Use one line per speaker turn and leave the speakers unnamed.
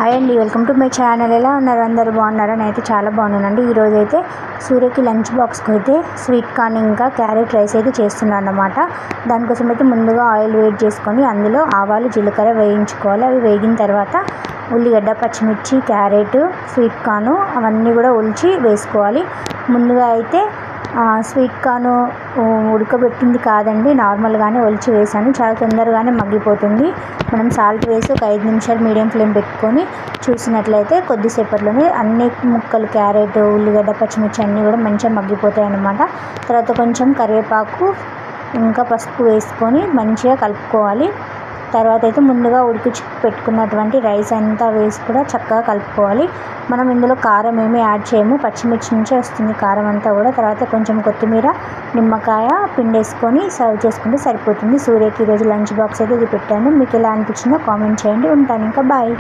Hi అండి, welcome to my channel. ఎలా ఉన్నారు? అందరూ బాగున్నారా? నేనైతే చాలా బాగున్నానండి. ఈరోజు అయితే సూర్యకి లంచ్ బాక్స్కి అయితే స్వీట్ కార్న్ ఇంకా క్యారెట్ రైస్ అయితే చేస్తున్నాను అన్నమాట. దానికోసం అయితే ముందుగా ఆయిల్ వేడి చేసుకొని అందులో ఆవాలు జీలకర్ర వేయించుకోవాలి. అవి వేగిన తర్వాత ఉల్లిగడ్డ, పచ్చిమిర్చి, క్యారెట్, స్వీట్ కార్న్ అవన్నీ కూడా ఒలిచి వేసుకోవాలి. ముందుగా అయితే స్వీట్ కార్న్ ఉడకబెట్టింది కాదండి, నార్మల్గానే ఒలిచి వేసాను. చాలా తొందరగానే మగ్గిపోతుంది. మనం సాల్ట్ వేసి ఒక 5 నిమిషాలు మీడియం ఫ్లేమ్ పెట్టుకొని చూసినట్లయితే కొద్దిసేపట్లోనే అన్ని ముక్కలు, క్యారెట్, ఉల్లిగడ్డ, పచ్చిమిర్చి అన్నీ కూడా మంచిగా మగ్గిపోతాయి అన్నమాట. తర్వాత కొంచెం కరివేపాకు ఇంకా పసుపు వేసుకొని మంచిగా కలుపుకోవాలి. తర్వాత అయితే ముందుగా ఉడికించి పెట్టుకున్నటువంటి రైస్ అంతా వేసి కూడా చక్కగా కలుపుకోవాలి. మనం ఇందులో కారం ఏమీ యాడ్ చేయము, పచ్చిమిర్చి నుంచే వస్తుంది కారం అంతా కూడా. తర్వాత కొంచెం కొత్తిమీర, నిమ్మకాయ పిండేసుకొని సర్వ్ చేసుకుంటే సరిపోతుంది. సూర్యకి ఈరోజు లంచ్ బాక్స్ అయితే ఇది పెట్టాను. మీకు ఎలా అనిపించిందో కామెంట్ చేయండి. ఉంటాను, ఇంకా బాయ్.